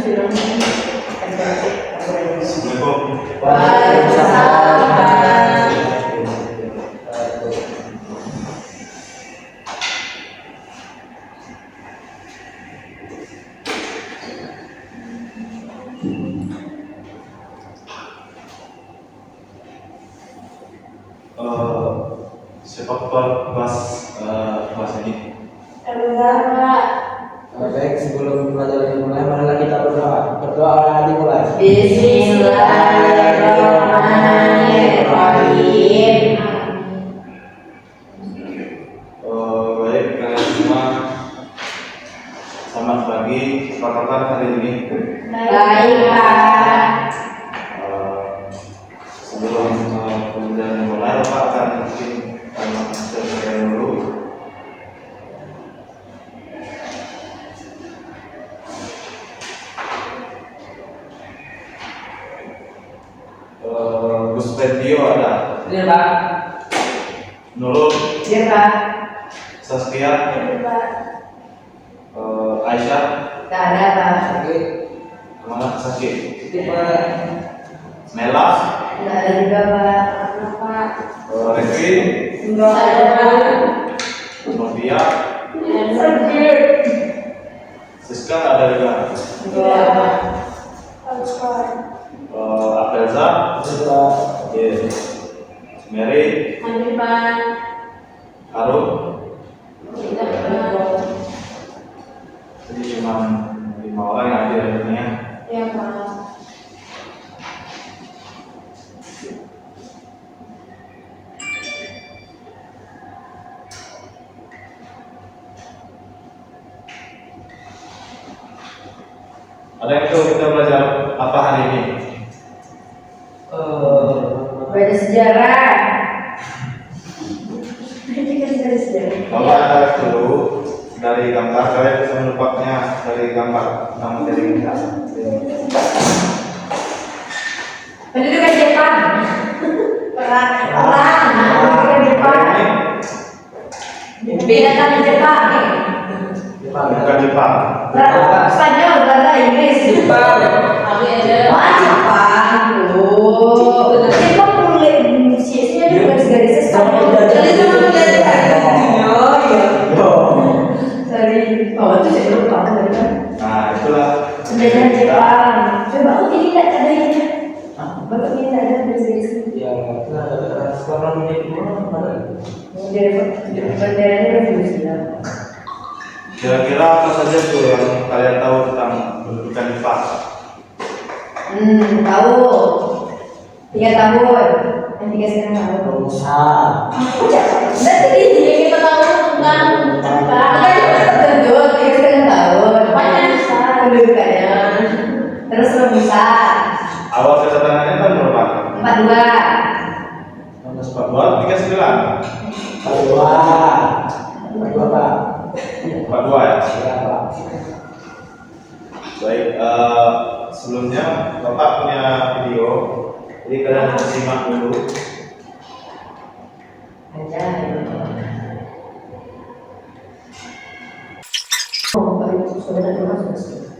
Assalamualaikum. Waalaikumsalam. Siapa bahas ini? Baik, sebelum pelajaran dimulai, marilah kita berdoa. Berdoa dimulai. Bismillahirrahmanirrahim. Baik, kalian semua selamat pagi. Apa kabar hari ini? Baik, Pak. Sebelum pembelajaran dimulai, Bapak akan mungkin menjelaskan dulu. Gus Pendio ada, Ini Pak. Nurul, Iya, Pak. Saskia, Aisyah, Gak ada, Pak. Sakit. kemana Saskia? Itu Pak. Nela, Gak ada juga, Pak. Revi, Gak ada, Pak. Novia, Sakit. Siska ada juga. Gak ada, Pak. Apelza, Itu Pak. Mary, Hadir, Pak. Harum. Tidak, Pak. Jadi cuma 5 orang yang hadir hari ini ya. Iya, Pak. Ada yang tahu kita belajar apa hari ini? Baca sejarah. Kita sejarah. Bapak ada dulu dari gambar, kalian bisa menebaknya dari gambar nama dari kita. Pendudukan Jepang. Perang. Pendudukan Jepang. Binatang Jepang. Bukan Jepang. Perang Spanyol, bahasa Inggris. Jepang. Jepang. Jepang boleh sisinya juga garis-garisnya Spanyol. Jadi sama garis Sorry. Oh, itu saya lupa tadi. Nah, itulah Penjajahan Jepang. Coba aku ini tidak ada ini. Bapak ini tidak ada garis-garis. Ya, kita ada sekarang menit dulu mana? Dari benderanya revolusi. kira-kira apa saja tuh yang kalian tahu tentang pendudukan Jepang? Tahu. 3 tahun. Yang 3 sekarang tahu. Romusa. Berarti yang kita tahu tentang apa tentu 3,5 tahun. Banyak pendudukannya. Terus bisa Awal kedatangannya kan berapa? 42. 42, 39, Kedua. Kedua Pak. 42 ya? Ya Pak. Baik, sebelumnya Bapak punya video, jadi kalian harus simak dulu.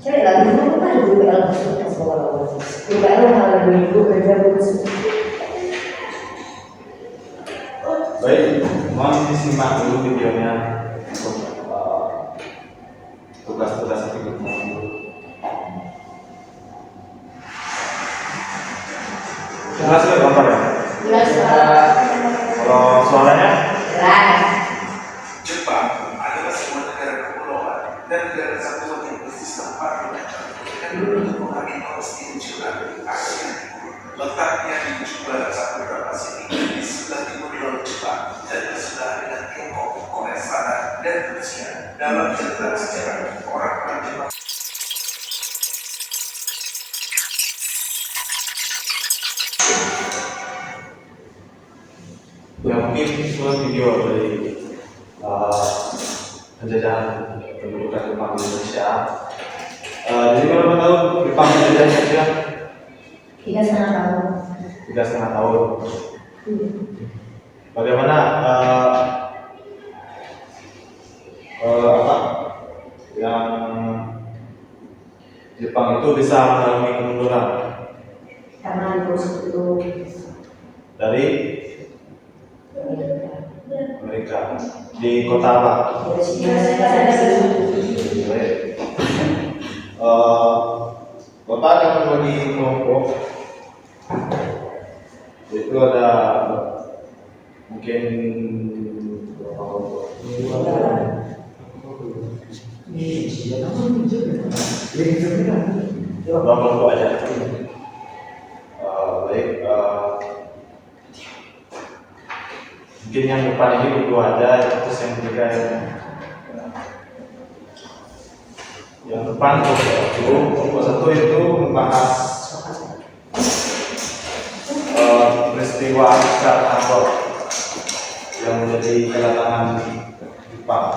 Saya lagi mau kan dulu kalau masuk ke sekolah. Juga kalau minggu kerja terus. Baik, mohon disimak dulu videonya untuk tugas-tugas berikutnya. Jelas ya gambar ya? Jelas, Kalau suaranya? jelas. Jepang adalah sebuah negara kepulauan dan negara satu-satunya bersistem parlementer yang berbentuk konstitusional Asia Timur. Letaknya di ujung barat Samudra Pasifik di sebelah timur Laut Jepang dan bersebelahan dengan Tiongkok, Korea Selatan, dan Rusia. Dalam catatan sejarah orang-orang Jepang Ya mungkin itu video dari penjajahan pendudukan Jepang di Indonesia. Jadi berapa tahun Jepang menjajah Indonesia? 3,5 tahun. 3,5 tahun. Bagaimana apa yang Jepang itu bisa mengalami kemunduran Karena itu dari Amerika. Amerika di kota apa? Baik. Bapak akan membagi kelompok, itu ada mungkin berapa kelompok? Dua kelompok aja. Baik. Mungkin yang depan ini berdua aja, terus yang ketiga yang depan kelompok satu itu membahas peristiwa Pearl Harbor yang menjadi kedatangan Jepang.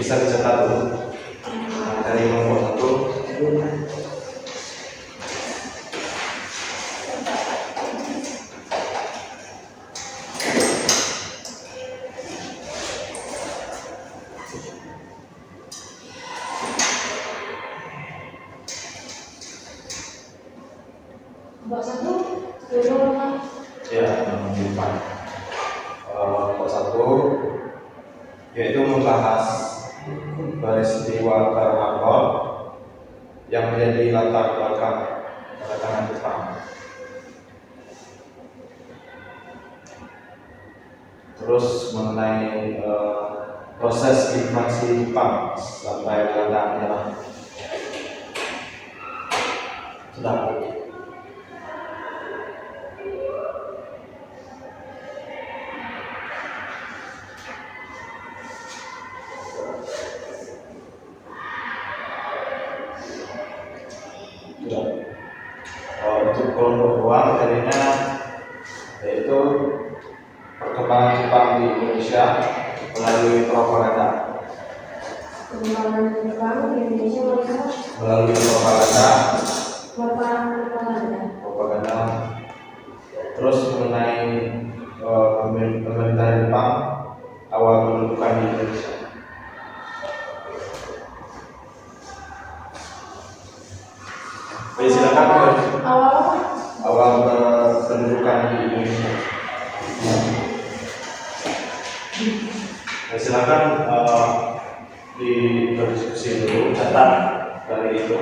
Bisa dicatat dulu dari kelompok satu. Ya, depan. Kelompok satu yaitu membahas peristiwa Pearl Harbor yang menjadi latar belakang kedatangan Jepang. Terus mengenai proses invasi Jepang sampai Belanda menyerah. Sudah. Untuk kelompok dua materinya yaitu perkembangan Jepang di Indonesia melalui propaganda. Perkembangan Jepang di Indonesia Melalui propaganda. Propaganda. Terus mengenai pemerintah Jepang awal pendudukan di Indonesia. Baik, silakan. Awal pendudukan di Indonesia. Baik, silakan didiskusi dulu, catat dari itu.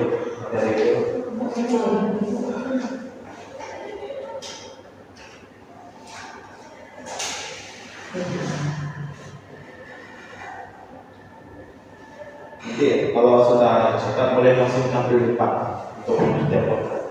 Oke, kalau sudah catat boleh langsung tampil depan untuk setiap podcast.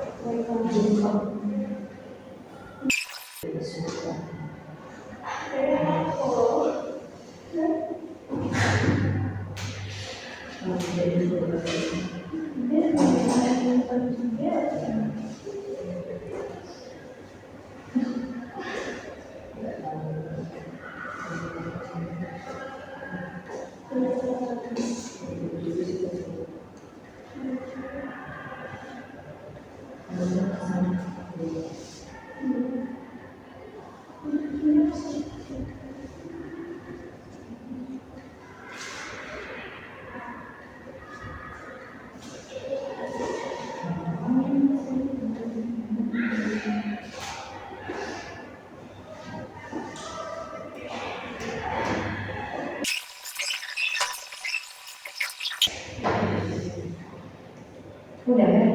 Udah kan?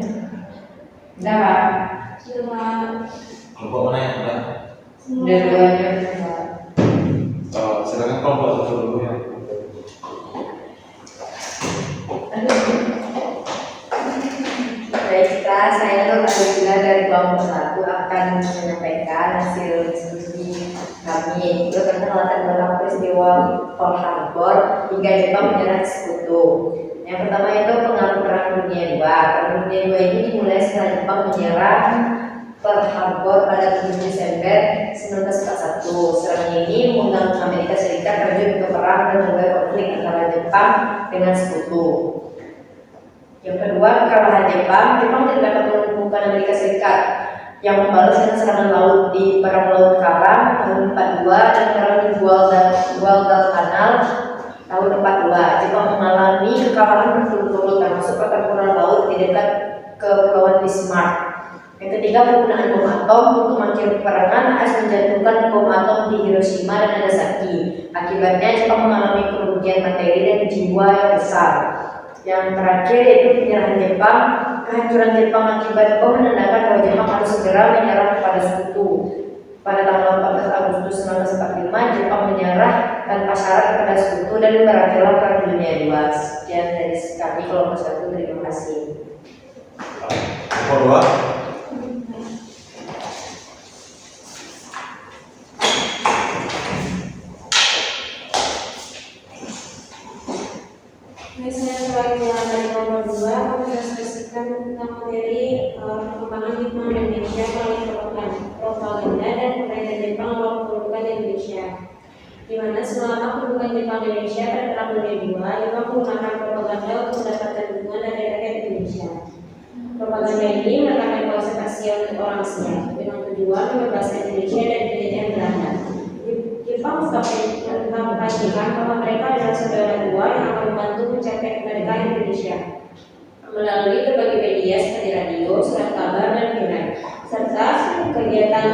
Udah Pak? Kelompok mana yang udah? Udah duanya Pak. Silakan kelompok satu dulu ya. Baiklah, saya Nur Adila dari kelompok 1 akan menyampaikan hasil diskusi kami tentang latar belakang peristiwa Pearl Harbor hingga Jepang menyerah sekutu. Yang pertama itu pengaruh Perang Dunia II. Perang Dunia II ini dimulai setelah Jepang menyerah Pearl Harbor pada 7 Desember 1941. Serangan ini mengundang Amerika Serikat terjun ke perang dan Jepang dengan sekutu. Yang kedua, kekalahan Jepang tidak dapat melumpuhkan Amerika Serikat yang membalas dengan serangan laut di Perang Laut Karang tahun 42 dan Perang di Guadalcanal tahun 42. Jepang mengalami kekalahan berturut-turut termasuk pertempuran laut di dekat Kepulauan Bismarck. Yang ketiga, penggunaan bom atom untuk mengakhiri peperangan AS menjatuhkan bom atom di Hiroshima dan Nagasaki. Akibatnya Jepang mengalami kerugian materi dan jiwa yang besar. Yang terakhir yaitu penyerahan Jepang. Kehancuran Jepang akibat bom menandakan bahwa Jepang harus segera menyerah kepada sekutu. Pada tanggal 14 Agustus 1945, Jepang menyerah tanpa syarat kepada sekutu dan berakhirlah Perang Dunia II. Sekian dari kami kelompok 1. Terima kasih. Nomor 2. Saya sebagai dari nomor 2 mendiskusikan tentang materi perkembangan Jepang dan Indonesia melalui propaganda dan pemerintah Jepang melawan pendudukan Indonesia. Di mana selama pendudukan Jepang di Indonesia pada Perang Dunia II, Jepang menggunakan propaganda untuk mendapatkan dukungan dari rakyat Indonesia. Propaganda ini meletakkan kuasa Asia untuk orang Asia dengan tujuan membebaskan Indonesia dari penjajahan Belanda. Jepang memastikan bahwa mereka adalah saudara dua yang akan membantu mencapai kemerdekaan Indonesia melalui berbagai media seperti radio, surat kabar, dan film, serta kegiatan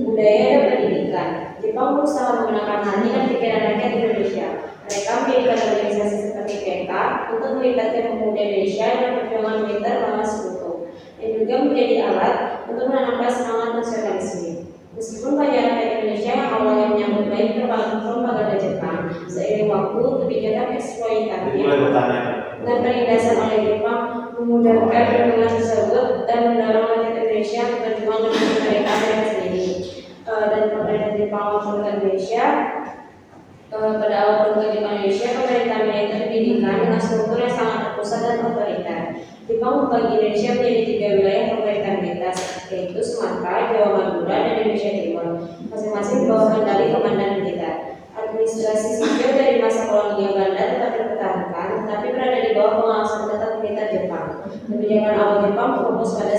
budaya dan pendidikan. Jepang berusaha menggunakan hati dan pikiran rakyat Indonesia. Mereka mendirikan organisasi seperti PK untuk melibatkan pemuda Indonesia dalam perjuangan militer melawan sekutu, dan juga menjadi alat untuk menanamkan semangat nasionalisme. Meskipun banyak rakyat Indonesia yang awalnya menyambut baik propaganda Jepang, seiring waktu kebijakan eksploitatif dan penindasan oleh Jepang memudahkan perjuangan tersebut dan mendorong rakyat Indonesia untuk berjuang demi kemerdekaan mereka sendiri. Dan pemerintah Jepang memperlakukan Indonesia pada awal pendudukan Jepang Indonesia, pemerintah militer didirikan dengan struktur yang sangat terpusat dan otoriter. Jepang membagi Indonesia menjadi 3 wilayah pemerintahan bebas, yaitu Sumatera, Jawa Madura, dan Indonesia Timur, masing-masing di bawah kendali komandan militer. Administrasi sipil dari masa kolonial Belanda tetap dipertahankan, tetapi berada di bawah pengawasan ketat militer Jepang. Kebijakan awal Jepang fokus pada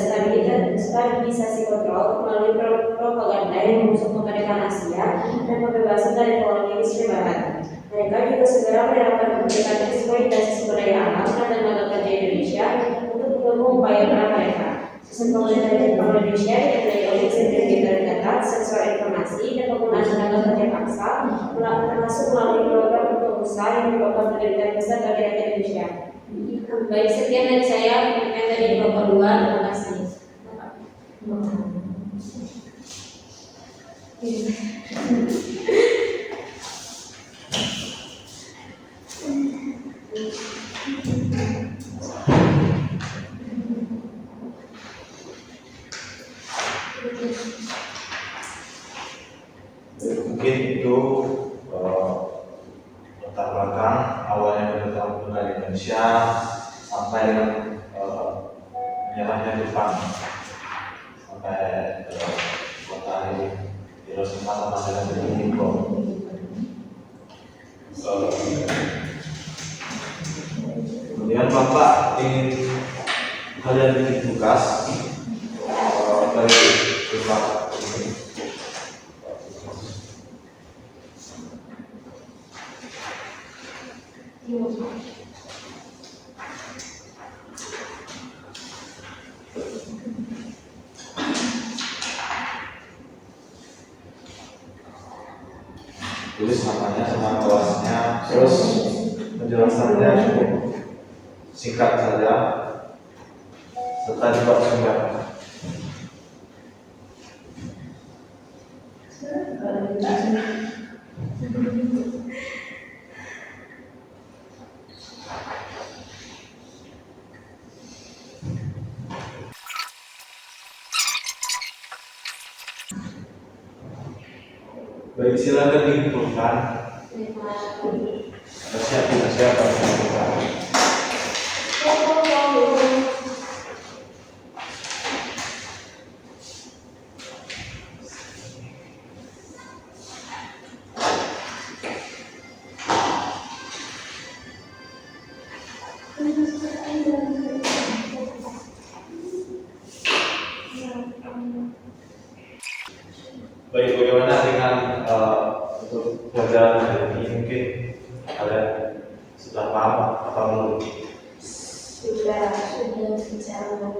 stabilisasi kontrol melalui propaganda yang mengusung kemerdekaan Asia dan pembebasan dari kolonialisme Barat. Mereka juga segera menerapkan kebijakan eksploitasi sumber daya alam dan tenaga kerja Indonesia untuk mendukung upaya perang mereka. Sistem pemerintah Jepang Indonesia didominasi oleh sistem militer ketat, sensor informasi, dan penggunaan tenaga kerja paksa, termasuk melalui program untuk usaha yang merupakan pendidikan besar bagi rakyat Indonesia. Baik, sekian dari saya. Yang dari kelompok 2, terima kasih. Mungkin itu latar belakang awalnya pendudukan Indonesia sampai dengan menyerahnya Jepang sampai kota Hiroshima sama dengan Nagasaki. Kemudian Bapak ingin kalian bikin tugas dari Jepang ini. Tulis namanya sama kelasnya, terus penjelasannya cukup singkat saja serta dipersingkat. Baik, silakan diinfokan. Siapa yang menentukan? untuk pelajaran hari ini mungkin kalian sudah paham apa belum? Sudah bicara.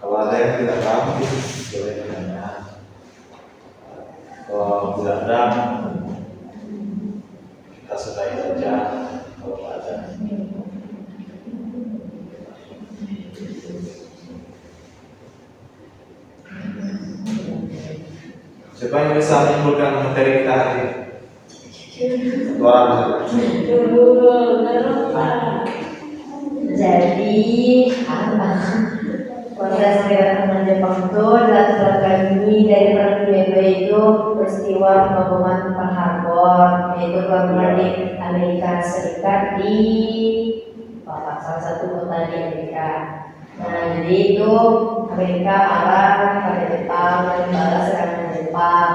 Kalau ada yang tidak paham boleh bertanya. Kalau tidak ada kita sudahi saja kalau ada. Siapa yang bisa menyimpulkan materi kita hari ini? Satu orang saja. Jadi apa? Proses kedatangan Jepang itu dilakukan kami dari perang dunia itu peristiwa pemboman Pearl Harbor, yaitu pemboman di Amerika Serikat di salah satu kota di Amerika. Nah, jadi itu Amerika marah pada Jepang dan balas serangan Jepang.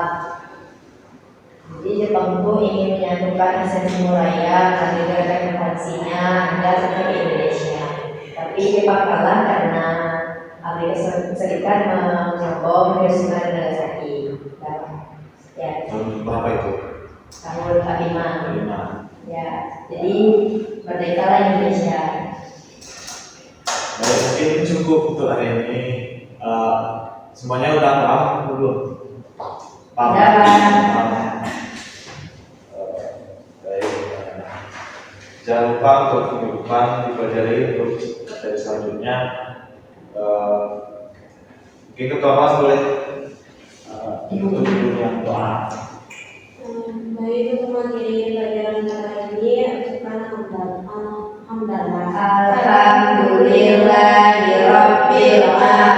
Jadi Jepang itu ingin menyatukan Asia Timur Raya dari gerakan invasinya hingga sampai ke Indonesia. Tapi Jepang kalah karena Amerika Serikat membom Hiroshima dan Nagasaki. Ya, Tahun berapa itu? tahun 45. 5. Ya, jadi merdekalah Indonesia. Baik, mungkin cukup untuk hari ini. Semuanya udah paham belum? Paham? Udah, Pak. Paham. Baik. Jangan lupa untuk minggu depan dipelajari untuk materi selanjutnya. Mungkin ketua kelas boleh tutup dulu yang doa. Baik, untuk materi pelajaran kali ini ucapkan hamdalah. Alhamdulillahirabbil alamin.